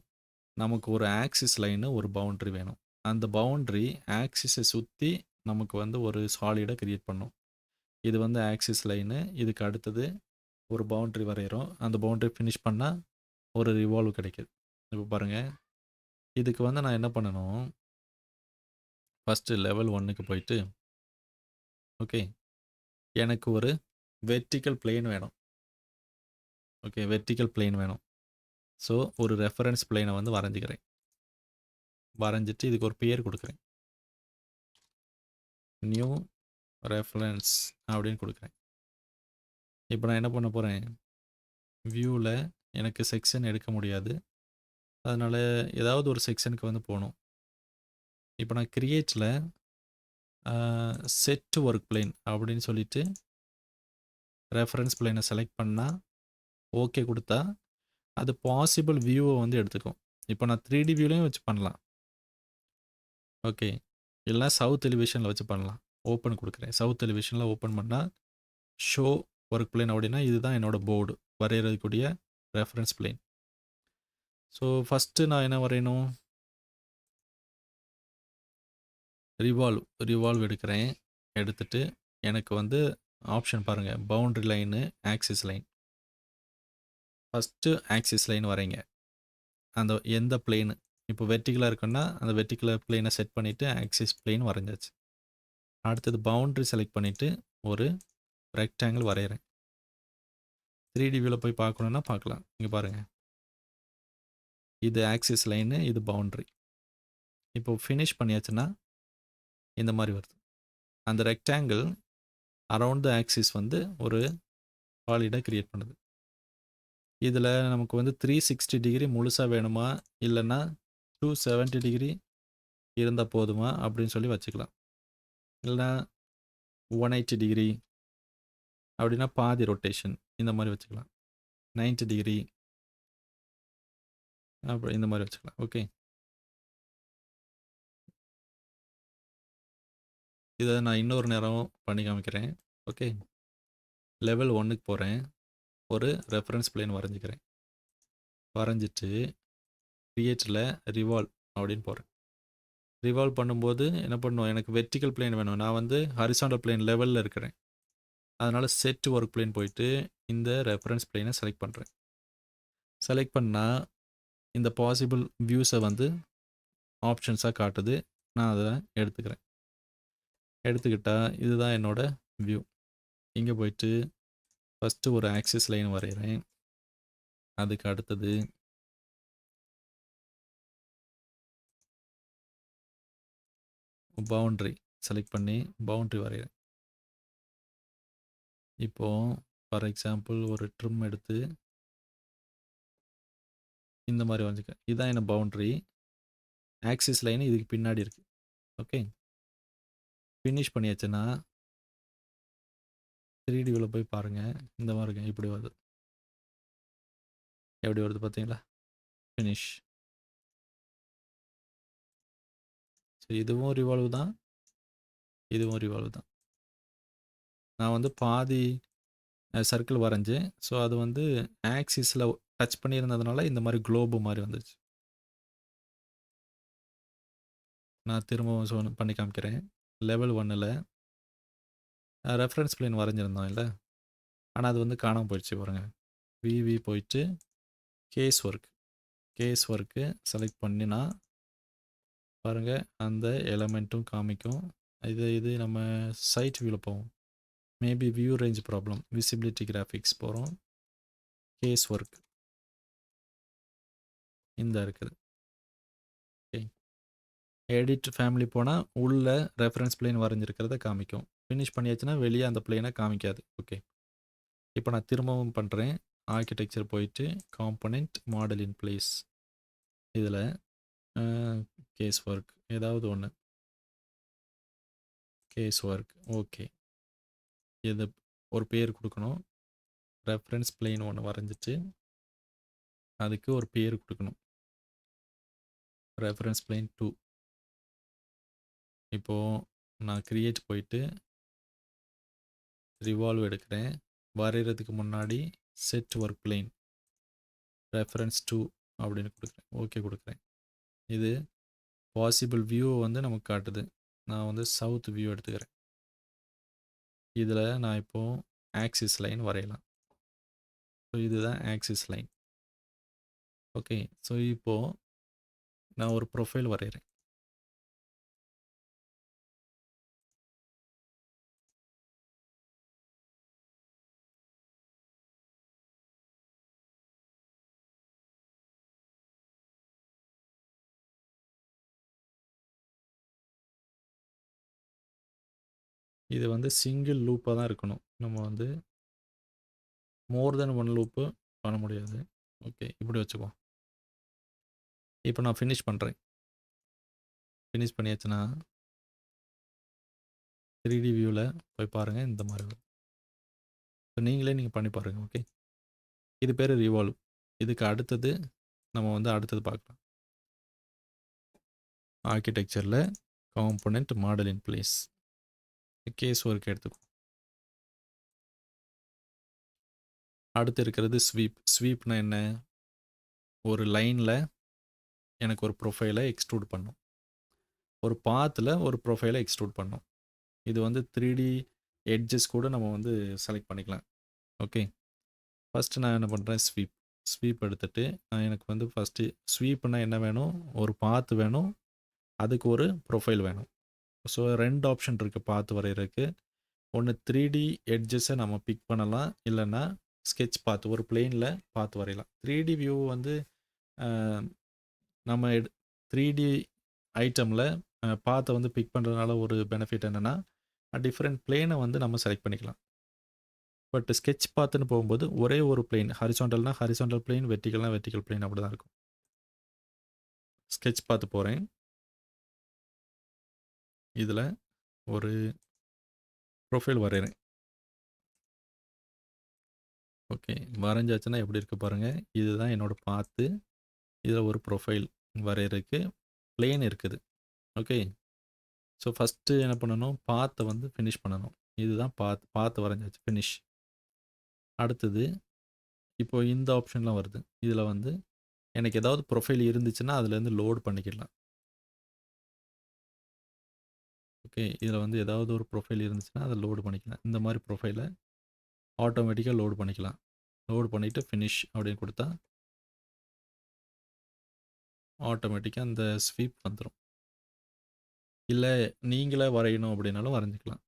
நமக்கு ஒரு ஆக்சிஸ் லைனு, ஒரு பவுண்ட்ரி வேணும். அந்த பவுண்ட்ரி ஆக்சிஸை சுற்றி நமக்கு வந்து ஒரு சாலிடை கிரியேட் பண்ணும். இது வந்து ஆக்சிஸ் லைனு. இதுக்கு அடுத்தது ஒரு பவுண்ட்ரி வரைகிறோம். அந்த பவுண்ட்ரி ஃபினிஷ் பண்ணால் ஒரு ரிவால்வ் கிடைக்குது. இப்போ பாருங்கள், இதுக்கு வந்து நான் என்ன பண்ணணும், ஃபஸ்ட்டு லெவல் 1க்கு போயிட்டு ஓகே, எனக்கு ஒரு வெர்டிக்கல் பிளேன் வேணும். ஓகே, வெர்டிக்கல் பிளேன் வேணும். ஸோ ஒரு ரெஃபரன்ஸ் பிளேனை வந்து வரைஞ்சிக்கிறேன். வரைஞ்சிட்டு இதுக்கு ஒரு பேர் கொடுக்குறேன். நியூ ரெஃபரன்ஸ் அப்படின்னு கொடுக்குறேன். இப்போ நான் என்ன பண்ண போகிறேன், வியூவில் எனக்கு செக்ஷன் எடுக்க முடியாது. அதனால் ஏதாவது ஒரு செக்ஷனுக்கு வந்து போகணும். இப்போ நான் கிரியேட்டில் செட் ஒர்க் பிளேன் அப்படின்னு சொல்லிட்டு ரெஃபரன்ஸ் பிளேனை செலக்ட் பண்ணால் ஓகே கொடுத்தா அது பாசிபிள் வியூவை வந்து எடுத்துக்கும். இப்போ நான் 3D வியூலையும் வச்சு பண்ணலாம். ஓகே. இல்லைனா சவுத் எலிவேஷனில் வச்சு பண்ணலாம். ஓப்பன் கொடுக்குறேன். சவுத் எலிவேஷனில் ஓப்பன் பண்ணால் ஷோ ஒர்க் பிளேன் அப்படின்னா இதுதான் என்னோடய போர்டு, வரைகிறதுக்கூடிய ரெஃபரன்ஸ் பிளேன். ஸோ ஃபஸ்ட்டு நான் என்ன வரையணும், ரிவால்வ் எடுக்கிறேன். எடுத்துட்டு எனக்கு வந்து ஆப்ஷன் பாருங்கள், boundary line, axis line. First axis line வரைங்க. அந்த எந்த பிளேனு இப்போ வெர்டிகலாக இருக்குன்னா அந்த வெர்டிகுலர் பிளேனை செட் பண்ணிவிட்டு ஆக்சிஸ் பிளேன் வரைஞ்சாச்சு. அடுத்தது பவுண்ட்ரி செலக்ட் பண்ணிவிட்டு ஒரு ரெக்டாங்கிள் வரைகிறேன். 3D வியூவில் போய் பார்க்கணுன்னா பார்க்கலாம். இங்கே பாருங்கள், இது ஆக்சிஸ் லைனு, இது பவுண்ட்ரி. இப்போ ஃபினிஷ் பண்ணியாச்சுன்னா இந்த மாதிரி வருது. அந்த ரெக்டாங்கிள் அரவுண்ட் த ஆக்சிஸ் வந்து ஒரு சாலிடாக கிரியேட் பண்ணுது. இதில் நமக்கு வந்து 360 டிகிரி முழுசாக வேணுமா, இல்லைன்னா 270 டிகிரி இருந்தால் போதுமா அப்படின்னு சொல்லி வச்சுக்கலாம். இல்லைனா 180 டிகிரி அப்படின்னா பாதி ரொட்டேஷன் இந்த மாதிரி வச்சுக்கலாம். 90 டிகிரி அப்படி இந்த மாதிரி வச்சுக்கலாம். ஓகே. இதை நான் இன்னொரு நேரம் பண்ணி காமிக்கிறேன். ஓகே. லெவல் 1க்கு போகிறேன். ஒரு ரெஃபரன்ஸ் பிளேன் வரைஞ்சிக்கிறேன். வரைஞ்சிட்டு கிரியேட்டில் ரிவால்வ் அப்படின்னு போகிறேன். ரிவால்வ் பண்ணும்போது என்ன பண்ணும், எனக்கு வெர்டிக்கல் பிளேன் வேணும். நான் வந்து ஹரிசாண்டல் பிளேன் லெவலில் இருக்கிறேன். அதனால் செட் ஒர்க் பிளேன் போயிட்டு இந்த ரெஃபரன்ஸ் பிளேனை செலக்ட் பண்ணுறேன். செலக்ட் பண்ணால் இந்த பாசிபிள் வியூஸை வந்து ஆப்ஷன்ஸாக காட்டுது. நான் அதை எடுத்துக்கிறேன். எடுத்துக்கிட்டால் இதுதான் என்னோடய வியூ. இங்கே போயிட்டு ஃபஸ்ட்டு ஒரு ஆக்சிஸ் லைன் வரைகிறேன். அதுக்கு அடுத்தது பவுண்ட்ரி செலக்ட் பண்ணி பவுண்ட்ரி வரைகிறேன். இப்போது ஃபார் எக்ஸாம்பிள் ஒரு ட்ரிம் எடுத்து இந்த மாதிரி வரைஞ்சிக்கிறேன். இதுதான் என்ன பவுண்ட்ரி. ஆக்சிஸ் லைன் இதுக்கு பின்னாடி இருக்குது. ஓகே. ஃபினிஷ் பண்ணியாச்சுன்னா 3D வியூவில் போய் பாருங்கள். இந்த மாதிரி இருக்கு, இப்படி வருது. எப்படி வருது பார்த்தீங்களா? ஃபினிஷ். சரி, இதுவும் ரிவால்வ் தான். இதுவும் ரிவால்வ் தான். நான் வந்து பாதி சர்க்கிள் வரைஞ்சேன். ஸோ அது வந்து ஆக்சிஸில் டச் பண்ணியிருந்ததுனால இந்த மாதிரி குளோபு மாதிரி வந்துச்சு. நான் திரும்பவும் பண்ணி காமிக்கிறேன். லெவல் 1ல் ரெஃபரன்ஸ் பிளேன் வரைஞ்சிருந்தோம் இல்லை, ஆனால் அது வந்து காணாமல் போயிடுச்சு பாருங்க. விவி போயிட்டு கேஸ் ஒர்க்கு செலக்ட் பண்ணினா பாருங்கள் அந்த எலமெண்ட்டும் காமிக்கும். இது நம்ம சைட் வியூவில் போவோம். Maybe view range problem. Visibility graphics போகிறோம். கேஸ் ஒர்க் இந்த இருக்குது. ஓகே, எடிட் ஃபேமிலி போனால் உள்ள ரெஃபரன்ஸ் பிளேன் வரைஞ்சிருக்கிறத காமிக்கும். ஃபினிஷ் பண்ணியாச்சுன்னா வெளியே அந்த பிளேனை காமிக்காது. ஓகே, இப்போ நான் திரும்பவும் பண்ணுறேன். ஆர்கிடெக்சர் போயிட்டு காம்பனண்ட் மாடல் இன் பிளேஸ், இதில் கேஸ் ஒர்க் ஏதாவது ஒன்று, கேஸ் ஒர்க். ஓகே, இது ஒரு பேர் கொடுக்கணும். ரெஃபரன்ஸ் பிளேன் ஒன்று வரைஞ்சிட்டு அதுக்கு ஒரு பேர் கொடுக்கணும். Reference plane 2. இப்போது நான் கிரியேட் போயிட்டு ரிவால்வ் எடுக்கிறேன். வரைகிறதுக்கு முன்னாடி செட் ஒர்க் பிளேன் ரெஃபரன்ஸ் 2 அப்படின்னு கொடுக்குறேன். ஓகே கொடுக்குறேன். இது பாசிபிள் வியூவை வந்து நமக்கு காட்டுது. நான் வந்து சவுத் வியூ எடுத்துக்கிறேன். இதில் நான் இப்போது ஆக்சிஸ் லைன் வரையலாம். ஸோ இதுதான் ஆக்சிஸ் லைன். ஓகே, ஸோ இப்போது நான் ஒரு ப்ரொஃபைல் வரைகிறேன். இது வந்து சிங்கிள் லூப்பாக தான் இருக்கணும். நம்ம வந்து மோர் தென் ஒன் லூப்பு பண்ண முடியாது. ஓகே, இப்படி வச்சுக்குவோம். இப்போ நான் ஃபினிஷ் பண்ணுறேன். ஃபினிஷ் பண்ணியாச்சுன்னா 3D வியூவில் போய் பாருங்கள். இந்த மாதிரி வரும். ஸோ நீங்கள் பண்ணி பாருங்கள். ஓகே, இது பேர் ரிவால்வ். இதுக்கு அடுத்தது நம்ம வந்து அடுத்தது பார்க்கலாம். ஆர்கிடெக்சரில் component model in place case work எடுத்துக்கும். அடுத்து இருக்கிறது ஸ்வீப். ஸ்வீப்னா என்ன? ஒரு லைனில் எனக்கு ஒரு ப்ரொஃபைலை எக்ஸ்ட்ரூட் பண்ணும். ஒரு பாத்தில் ஒரு ப்ரொஃபைலை எக்ஸ்ட்ரூட் பண்ணும். இது வந்து 3D எட்ஜஸ் கூட நம்ம வந்து செலக்ட் பண்ணிக்கலாம். ஓகே, ஃபஸ்ட்டு நான் என்ன பண்ணுறேன், ஸ்வீப் எடுத்துகிட்டு எனக்கு வந்து ஃபஸ்ட்டு ஸ்வீப்னா என்ன வேணும், ஒரு பாத்து வேணும், அதுக்கு ஒரு ப்ரொஃபைல் வேணும். ஸோ 2 ஆப்ஷன் இருக்குது பாத்து வரைகிறதுக்கு. ஒன்று 3D எட்ஜஸை நம்ம பிக் பண்ணலாம், இல்லைன்னா ஸ்கெட்ச் பாத் ஒரு பிளேனில் பார்த்து வரையலாம். 3D வியூ வந்து நம்ம 3D ஐட்டமில் பாத்தை வந்து பிக் பண்ணுறதுனால ஒரு பெனிஃபிட் என்னென்னா டிஃப்ரெண்ட் பிளேனை வந்து நம்ம செலக்ட் பண்ணிக்கலாம். பட் ஸ்கெட்ச் பாத்துன்னு போகும்போது ஒரே ஒரு பிளேன், ஹரிசாண்டல்னா ஹரிசாண்டல் பிளேன், வெர்டிகல்னா வெர்டிகல் பிளேன், அப்படி தான் இருக்கும். ஸ்கெட்ச் பார்த்து போகிறேன். இதில் ஒரு ப்ரொஃபைல் வரைகிறேன். ஓகே, வரைஞ்சாச்சுன்னா எப்படி இருக்குது பாருங்கள். இதுதான் என்னோடய பாத்து. இதில் ஒரு ப்ரொஃபைல் வரைகிறதுக்கு பிளேன் இருக்குது. ஓகே, ஸோ ஃபஸ்ட்டு என்ன பண்ணணும், பாத்தை வந்து ஃபினிஷ் பண்ணணும். இதுதான் பாத்து வரைஞ்சாச்சு, ஃபினிஷ். அடுத்தது இப்போ இந்த ஆப்ஷன்லாம் வருது. இதில் வந்து எனக்கு ஏதாவது ப்ரொஃபைல் இருந்துச்சுன்னா அதுலேருந்து லோட் பண்ணிக்கலாம். ஓகே, இதில் வந்து ஏதாவது ஒரு ப்ரொஃபைல் இருந்துச்சுன்னா அதை லோடு பண்ணிக்கலாம். இந்த மாதிரி ப்ரொஃபைலை ஆட்டோமேட்டிக்காக லோடு பண்ணிக்கலாம். லோடு பண்ணிவிட்டு ஃபினிஷ் அப்படின்னு கொடுத்தா ஆட்டோமேட்டிக்காக அந்த ஸ்வீப் வந்துடும். இல்லை நீங்களே வரையணும் அப்படின்னாலும் வரைஞ்சிக்கலாம்.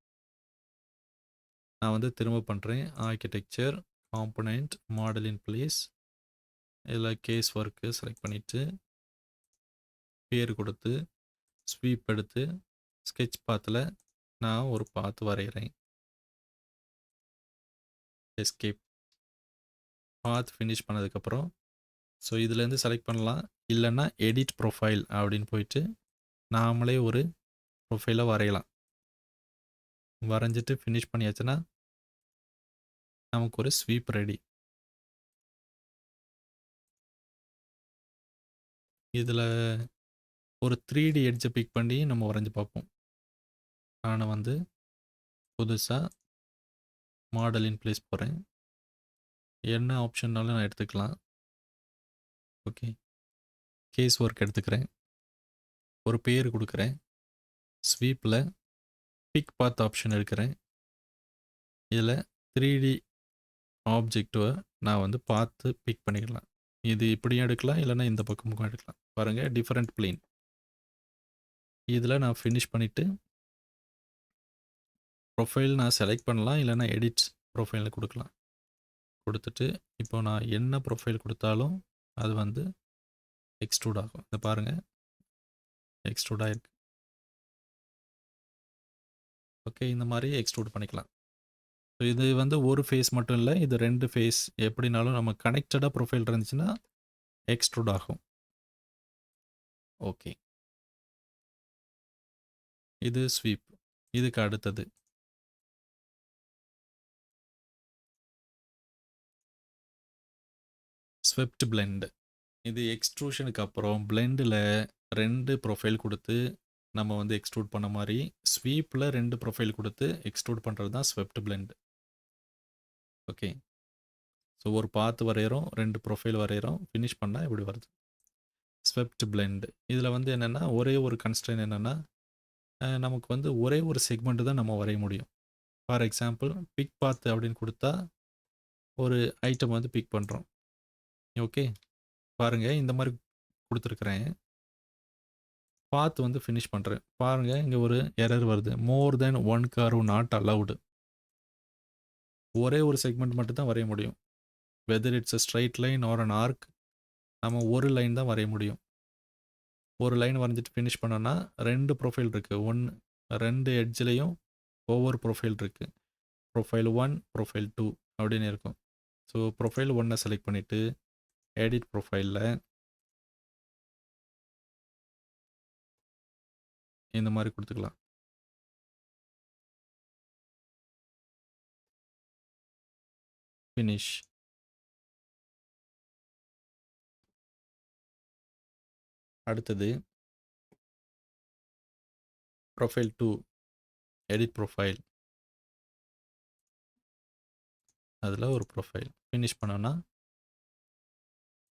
நான் வந்து திரும்ப பண்ணுறேன். Architecture, component, model in place, இதில் கேஸ் ஒர்க்கு செலக்ட் பண்ணிவிட்டு பேர் கொடுத்து ஸ்வீப் எடுத்து ஸ்கெட்ச் பாத்தில் நான் ஒரு பாத்து வரைகிறேன். எஸ்கேப். பாத் ஃபினிஷ் பண்ணதுக்கப்புறம் ஸோ இதுலேருந்து செலக்ட் பண்ணலாம், இல்லைன்னா எடிட் ப்ரொஃபைல் அப்படின்னு போயிட்டு நாமளே ஒரு ப்ரொஃபைலை வரையலாம். வரைஞ்சிட்டு ஃபினிஷ் பண்ணியாச்சுன்னா நமக்கு ஒரு ஸ்வீப் ரெடி. இதில் ஒரு 3D எட்ஜை பிக் பண்ணி நம்ம வரைஞ்சி பார்ப்போம். நான் வந்து புதுசாக மாடல் இன் பிளேஸ் போகிறேன். என்ன ஆப்ஷன்னாலும் நான் எடுத்துக்கலாம். ஓகே, கேஸ் ஒர்க் எடுத்துக்கிறேன். ஒரு பேர் கொடுக்குறேன். ஸ்வீப்பில் பிக் பாத் ஆப்ஷன் எடுக்கிறேன். இதில் 3D ஆப்ஜெக்ட்டுவை நான் வந்து பார்த்து பிக் பண்ணிக்கலாம். இது இப்படியும் எடுக்கலாம், இல்லைன்னா இந்த பக்கமும் எடுக்கலாம். பாருங்கள், டிஃப்ரெண்ட் பிளேன். இதில் நான் ஃபினிஷ் பண்ணிவிட்டு ப்ரொஃபைல் நான் செலக்ட் பண்ணலாம், இல்லைன்னா எடிட் ப்ரொஃபைலில் கொடுக்கலாம். கொடுத்துட்டு இப்போ நான் என்ன ப்ரொஃபைல் கொடுத்தாலும் அது வந்து எக்ஸ்ட்ரூட் ஆகும். இதை பாருங்கள், எக்ஸ்ட்ரூட் ஆகிருக்கு. ஓகே, இந்த மாதிரி எக்ஸ்ட்ரூட் பண்ணிக்கலாம். ஸோ இது வந்து ஒரு ஃபேஸ் மட்டும் இல்லை, இது 2 ஃபேஸ். எப்படினாலும் நம்ம கனெக்டடாக ப்ரொஃபைல் இருந்துச்சுன்னா எக்ஸ்ட்ரூட் ஆகும். ஓகே, இது ஸ்வீப். இதுக்கு அடுத்தது ஸ்வெப்ட் பிளெண்ட். இது எக்ஸ்ட்ரூஷனுக்கு அப்புறம் பிளெண்டில் 2 ப்ரொஃபைல் கொடுத்து நம்ம வந்து எக்ஸ்ட்ரூட் பண்ண மாதிரி ஸ்வீப்பில் 2 ப்ரொஃபைல் கொடுத்து எக்ஸ்ட்ரூட் பண்ணுறது தான் ஸ்வெப்ட் பிளெண்ட். ஓகே, ஸோ ஒரு பாத்து வரைகிறோம், 2 ப்ரொஃபைல் வரைகிறோம், ஃபினிஷ் பண்ணால் இப்படி வருது ஸ்வெப்ட் பிளெண்ட். இதில் வந்து என்னென்னா ஒரே ஒரு கன்ஸ்ட்ரெயின் என்னென்னா நமக்கு வந்து ஒரே ஒரு செக்மெண்ட் தான் நம்ம வரைய முடியும். ஃபார் எக்ஸாம்பிள் பிக் பாத் அப்படின்னு கொடுத்தா ஒரு ஐட்டம் வந்து பிக் பண்ணுறோம். ஓகே, பாருங்கள், இந்த மாதிரி கொடுத்துருக்குறேன். பாத் வந்து ஃபினிஷ் பண்ணுறேன். பாருங்கள், இங்கே ஒரு எரர் வருது. More than 1 curve not allowed. ஒரே ஒரு செக்மெண்ட் மட்டும் தான் வரைய முடியும். Whether it's a straight line or an arc, நம்ம ஒரு லைன் தான் வரைய முடியும். ஒரு லைன் வரைஞ்சிட்டு ஃபினிஷ் பண்ணோன்னா 2 ப்ரொஃபைல் இருக்குது. 2 எட்ஜ்லேயும் ஒவ்வொரு ப்ரொஃபைல் இருக்குது. ப்ரொஃபைல் 1, ப்ரொஃபைல் 2 அப்படின்னு இருக்கும். ஸோ ப்ரொஃபைல் 1 செலக்ட் பண்ணிவிட்டு எடிட் ப்ரொஃபைலில் இந்த மாதிரி கொடுத்துக்கலாம். ஃபினிஷ். அடுத்தது ப்ரொஃபைல் 2, எடிட் ப்ரொஃபைல். அதில் ஒரு ப்ரொஃபைல் ஃபினிஷ் பண்ணோன்னா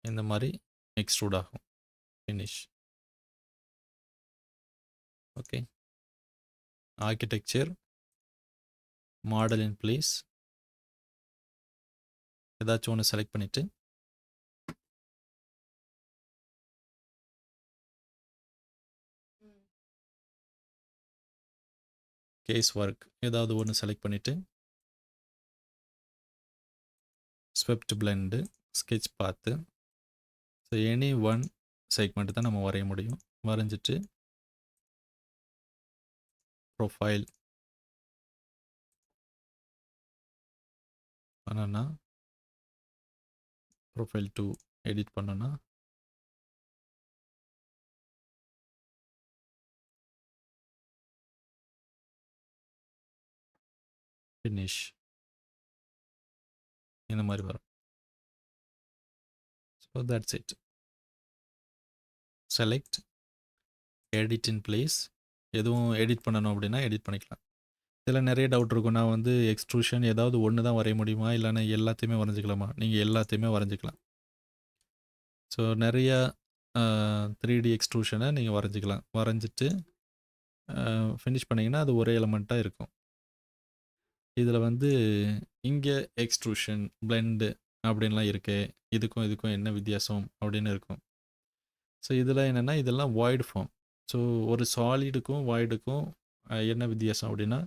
இந்த மாதிரி எக்ஸ்ட்ரூட் ஆகும். Finish. Okay, architecture, model in place, ஏதாச்சும் ஒன்று செலக்ட் பண்ணிவிட்டு கேஸ் ஒர்க் ஏதாவது ஒன்று செலக்ட் பண்ணிவிட்டு ஸ்வெப்ட் பிளெண்டு, ஸ்கெட்ச் பார்த்து, ஸோ எனி ஒன் செக்மெண்ட் தான் நம்ம வரைய முடியும். வரைஞ்சிட்டு ப்ரொஃபைல் பண்ணோன்னா ப்ரொஃபைல் 2 எடிட் பண்ணோன்னா ஃபினிஷ். இந்த மாதிரி வரும். So that's it. Select, edit in place. எதுவும் எடிட் பண்ணணும் அப்படின்னா எடிட் பண்ணிக்கலாம். இதில் நிறைய டவுட் இருக்கும். நான் வந்து எக்ஸ்ட்ரூஷன் ஏதாவது ஒன்று தான் வரைய முடியுமா, இல்லைன்னா எல்லாத்தையுமே வரைஞ்சிக்கலாமா? நீங்கள் எல்லாத்தையுமே வரைஞ்சிக்கலாம். ஸோ நிறையா 3D எக்ஸ்ட்ரூஷனை நீங்கள் வரைஞ்சிக்கலாம். வரைஞ்சிட்டு ஃபினிஷ் பண்ணிங்கன்னா அது ஒரே எலமெண்ட்டாக இருக்கும். இதில் வந்து இங்கே எக்ஸ்ட்ரூஷன், பிளெண்டு அப்படின்லாம் இருக்கு. இதுக்கும் இதுக்கும் என்ன வித்தியாசம் அப்படின்னு இருக்கும். ஸோ இதில் என்னென்னா இதெல்லாம் வாய்டு ஃபார்ம். ஸோ ஒரு சாலிடுக்கும் வாய்டுக்கும் என்ன வித்தியாசம் அப்படின்னா,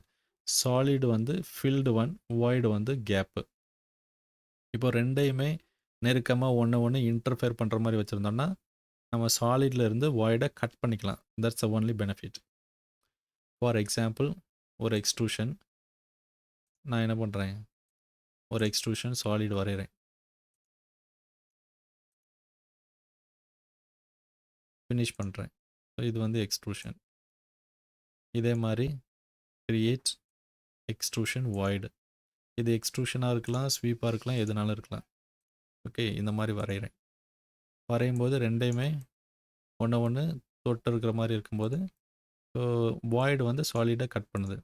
சாலிடு வந்து ஃபில்டு ஒன், வாய்டு வந்து கேப்பு. இப்போ ரெண்டையுமே நெருக்கமாக ஒன்று இன்டர்ஃபேர் பண்ணுற மாதிரி வச்சுருந்தோம்னா நம்ம சாலிடில் இருந்து வாய்டை கட் பண்ணிக்கலாம். That's the only benefit. For example ஒரு எக்ஸ்ட்ரூஷன் நான் என்ன பண்ணுறேன், ஒரு எக்ஸ்ட்ரூஷன் சாலிட் வரைகிறேன். ஃபினிஷ் பண்ணுறேன். ஸோ இது வந்து எக்ஸ்ட்ரூஷன். இதே மாதிரி கிரியேட் எக்ஸ்ட்ரூஷன் வாய்டு. இது எக்ஸ்ட்ரூஷனாக இருக்கலாம், ஸ்வீப்பாக இருக்கலாம், எதுனாலும் இருக்கலாம். ஓகே, இந்த மாதிரி வரைகிறேன். வரையும் போது ரெண்டையுமே ஒன்று தொட்டு இருக்கிற மாதிரி இருக்கும்போது ஸோ வாய்டு வந்து சாலிடாக கட் பண்ணுது.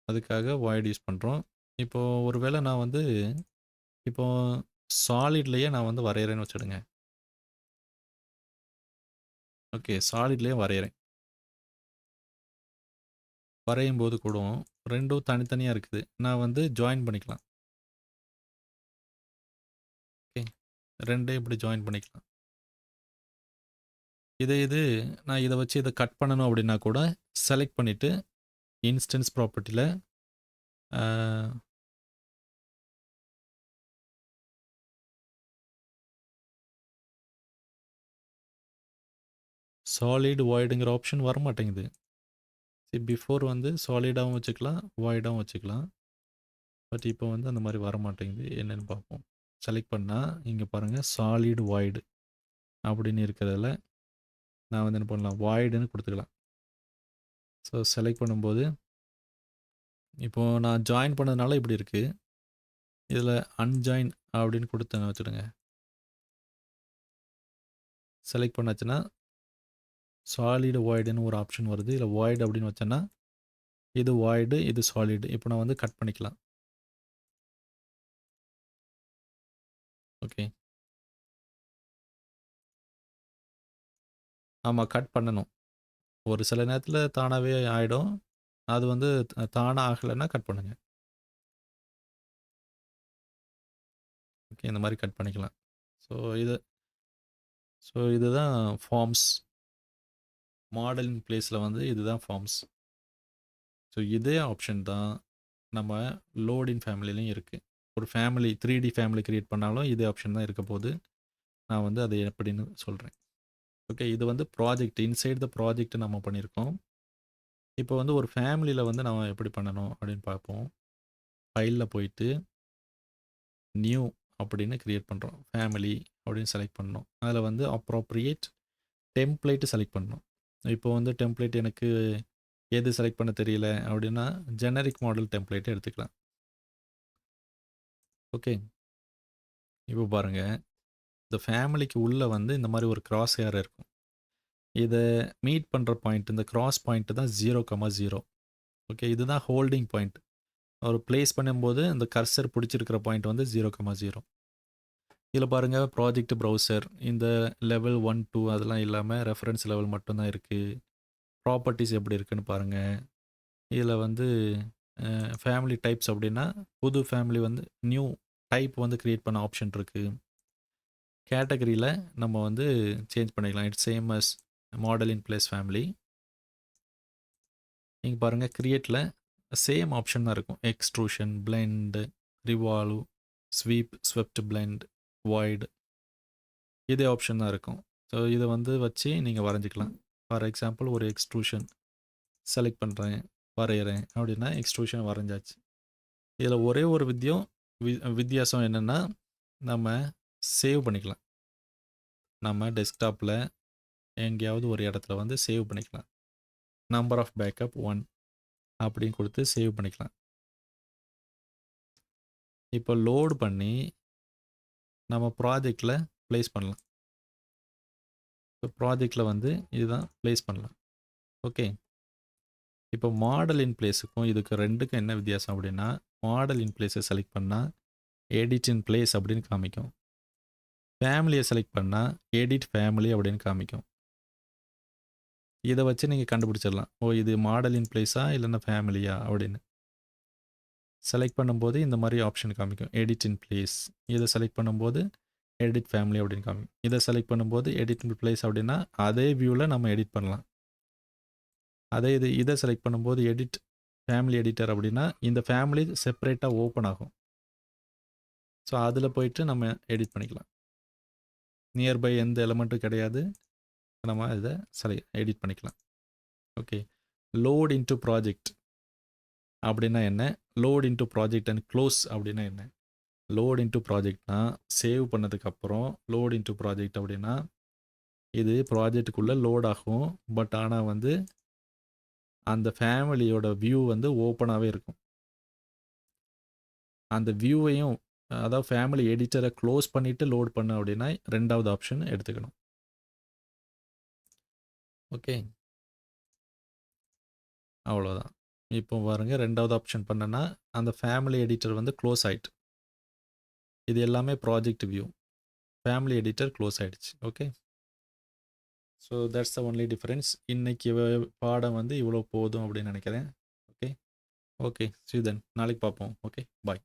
அதுக்காக வாய்டு யூஸ் பண்ணுறோம். இப்போது ஒருவேளை நான் வந்து இப்போ சாலிட்லேயே நான் வந்து வரைகிறேன்னு வச்சுடுங்க. ஓகே, சாலிட்லேயே வரைகிறேன். வரையும் போது கூட ரெண்டும் தனித்தனியாக இருக்குது. நான் வந்து ஜாயின் பண்ணிக்கலாம். ஓகே, ரெண்டையும் இப்படி ஜாயின் பண்ணிக்கலாம். இது நான் இதை வச்சு இதை கட் பண்ணணும் அப்படின்னா கூட செலக்ட் பண்ணிவிட்டு இன்ஸ்டன்ஸ் ப்ராப்பர்ட்டியில் சாலிட் வாய்டுங்கிற ஆப்ஷன் வரமாட்டேங்குது. சரி, பிஃபோர் வந்து சாலிடாகவும் வச்சுக்கலாம், வாய்டாகவும் வச்சுக்கலாம். பட் இப்போ வந்து அந்த மாதிரி வரமாட்டேங்குது. என்னென்னு பார்ப்போம். செலக்ட் பண்ணால் இங்கே பாருங்கள் சாலிட் வாய்டு அப்படின்னு இருக்கிறதுல நான் வந்து என்ன பண்ணலாம், வாய்டுன்னு கொடுத்துக்கலாம். ஸோ செலக்ட் பண்ணும்போது இப்போது நான் ஜாயின் பண்ணதுனால இப்படி இருக்குது. இதில் அன்ஜாயின் அப்படின்னு கொடுத்தேன்னு வச்சுடுங்க. செலக்ட் பண்ணாச்சுன்னா சாலிடு வாய்டுன்னு ஒரு ஆப்ஷன் வருது. இதில் வாய்டு அப்படின்னு வச்சேன்னா இது வாய்டு, இது சாலிடு. இப்போ நான் வந்து கட் பண்ணிக்கலாம். ஓகே, ஆமாம், கட் பண்ணணும். ஒரு சில நேரத்தில் தானாகவே ஆகிடும். அது வந்து தானாக ஆகலைன்னா கட் பண்ணுங்க. ஓகே, இந்த மாதிரி கட் பண்ணிக்கலாம். ஸோ இதுதான் ஃபார்ம்ஸ். மாடலிங் பிளேஸில் வந்து இதுதான் ஃபார்ம்ஸ். ஸோ இதே ஆப்ஷன் தான் நம்ம லோடின் ஃபேமிலிலையும் இருக்குது. ஒரு ஃபேமிலி 3D ஃபேமிலி க்ரியேட் பண்ணாலும் இதே ஆப்ஷன் தான் இருக்க போது. நான் வந்து அது எப்படின்னு சொல்கிறேன். ஓகே, இது வந்து ப்ராஜெக்ட் இன்சைட் த ப்ராஜெக்ட் நம்ம பண்ணியிருக்கோம். இப்போ வந்து ஒரு ஃபேமிலியில் வந்து நம்ம எப்படி பண்ணணும் அப்படின்னு பார்ப்போம். ஃபைலில் போயிட்டு நியூ அப்படின்னு க்ரியேட் பண்ணுறோம். ஃபேமிலி அப்படின்னு செலக்ட் பண்ணணும். அதில் வந்து அப்ரோப்ரியேட் டெம்ப்ளேட்டு செலக்ட் பண்ணணும். இப்போ வந்து டெம்ப்ளேட் எனக்கு எது செலக்ட் பண்ண தெரியல அப்படின்னா ஜெனரிக் மாடல் டெம்ப்ளேட்டை எடுத்துக்கலாம். ஓகே, இப்போ பாருங்கள், இந்த ஃபேமிலிக்கு உள்ளே வந்து இந்த மாதிரி ஒரு கிராஸ் ஹேர் இருக்கும். இதை மீட் பண்ணுற பாயிண்ட், இந்த கிராஸ் பாயிண்ட்டு தான் 0,0. ஓகே, இதுதான் ஹோல்டிங் பாயிண்ட். ஒரு ப்ளேஸ் பண்ணும்போது இந்த கர்சர் பிடிச்சிருக்கிற பாயிண்ட் வந்து 0,0. இதில் பாருங்கள், ப்ராஜெக்ட் ப்ரௌசர் இந்த லெவல் 1, 2 அதெல்லாம் இல்லாமல் ரெஃபரன்ஸ் லெவல் மட்டும்தான் இருக்குது. ப்ராப்பர்ட்டிஸ் எப்படி இருக்குன்னு பாருங்கள். இதில் வந்து ஃபேமிலி டைப்ஸ் அப்படின்னா புது ஃபேமிலி வந்து நியூ டைப் வந்து க்ரியேட் பண்ண ஆப்ஷன் இருக்குது. கேட்டகரியில் நம்ம வந்து சேஞ்ச் பண்ணிக்கலாம். It's same as model in place family. நீங்கள் பாருங்கள், க்ரியேட்டில் சேம் ஆப்ஷன் தான் இருக்கும். Extrusion, blend, revolve, sweep, swept blend, void, இதே ஆப்ஷன் தான் இருக்கும். ஸோ இதை வந்து வச்சு நீங்கள் வரைஞ்சிக்கலாம். ஃபார் எக்ஸாம்பிள் ஒரு எக்ஸ்ட்ரூஷன் செலக்ட் பண்ணுறேன், வரைகிறேன் அப்படின்னா எக்ஸ்ட்ரூஷன் வரைஞ்சாச்சு. இதில் ஒரே ஒரு வித்தியாசம் என்னென்னா நம்ம சேவ் பண்ணிக்கலாம். நம்ம டெஸ்க்டாப்பில் எங்கேயாவது ஒரு இடத்துல வந்து சேவ் பண்ணிக்கலாம். நம்பர் ஆஃப் பேக்கப் 1 அப்படின்னு கொடுத்து சேவ் பண்ணிக்கலாம். இப்போ லோடு பண்ணி நம்ம ப்ராஜெக்டில் ப்ளேஸ் பண்ணலாம். இப்போ ப்ராஜெக்டில் வந்து இதுதான் ப்ளேஸ் பண்ணலாம். ஓகே, இப்போ மாடல் இன் பிளேஸுக்கும் இதுக்கு ரெண்டுக்கும் என்ன வித்தியாசம் அப்படின்னா, மாடல் இன் பிளேஸை செலக்ட் பண்ணால் எடிட் இன் பிளேஸ் அப்படின்னு காமிக்கும். ஃபேமிலியை செலக்ட் பண்ணால் எடிட் ஃபேமிலி அப்படின்னு காமிக்கும். இதை வச்சு நீங்கள் கண்டுபிடிச்சிடலாம், ஓ இது மாடல் இன் பிளேஸா இல்லைன்னா ஃபேமிலியா அப்படின்னு. செலக்ட் பண்ணும்போது இந்த மாதிரி ஆப்ஷன் காமிக்கும், எடிட் இன் பிளேஸ். இதை செலக்ட் பண்ணும்போது எடிட் ஃபேமிலி அப்படின்னு காமிக்கும். இதை செலக்ட் பண்ணும்போது எடிட் இன் பிளேஸ் அப்படின்னா அதே வியூவில் நம்ம எடிட் பண்ணலாம். அதே இதை செலக்ட் பண்ணும்போது எடிட் ஃபேமிலி எடிட்டர் அப்படின்னா இந்த ஃபேமிலி செப்பரேட்டாக ஓப்பன் ஆகும். ஸோ அதில் போயிட்டு நம்ம எடிட் பண்ணிக்கலாம். நியர்பை எந்த எலமெண்ட்டும் கிடையாது, நம்ம இதை எடிட் பண்ணிக்கலாம். ஓகே, லோட் இன்டு ப்ராஜெக்ட் அப்படின்னா என்ன, load into project and close அப்படின்னா என்ன. லோட் இன்டு ப்ராஜெக்ட்னா சேவ் பண்ணதுக்கப்புறம் லோட் இன்டு ப்ராஜெக்ட் அப்படின்னா இது ப்ராஜெக்டுக்குள்ளே லோட் ஆகும். பட் ஆனால் வந்து அந்த ஃபேமிலியோட வியூ வந்து ஓப்பனாகவே இருக்கும். அந்த வியூவையும், அதாவது ஃபேமிலி எடிட்டரை க்ளோஸ் பண்ணிவிட்டு லோட் பண்ண அப்படின்னா ரெண்டாவது ஆப்ஷன் எடுத்துக்கணும். ஓகே. அவ்வளோதான். இப்போ பாருங்க 2வது ஆப்ஷன் பண்ணேன்னா, அந்த ஃபேமிலி எடிட்டர் வந்து க்ளோஸ் ஆயிட்டு. இது எல்லாமே project view. Family editor close ஆயிடுச்சு. Okay. So that's the only difference. இன்னைக்கு பாடம் வந்து இவ்வளோ போதும் அப்படின்னு நினைக்கிறேன். Okay. Okay. See you then. நாளைக்கு பார்ப்போம். ஓகே. பாய்.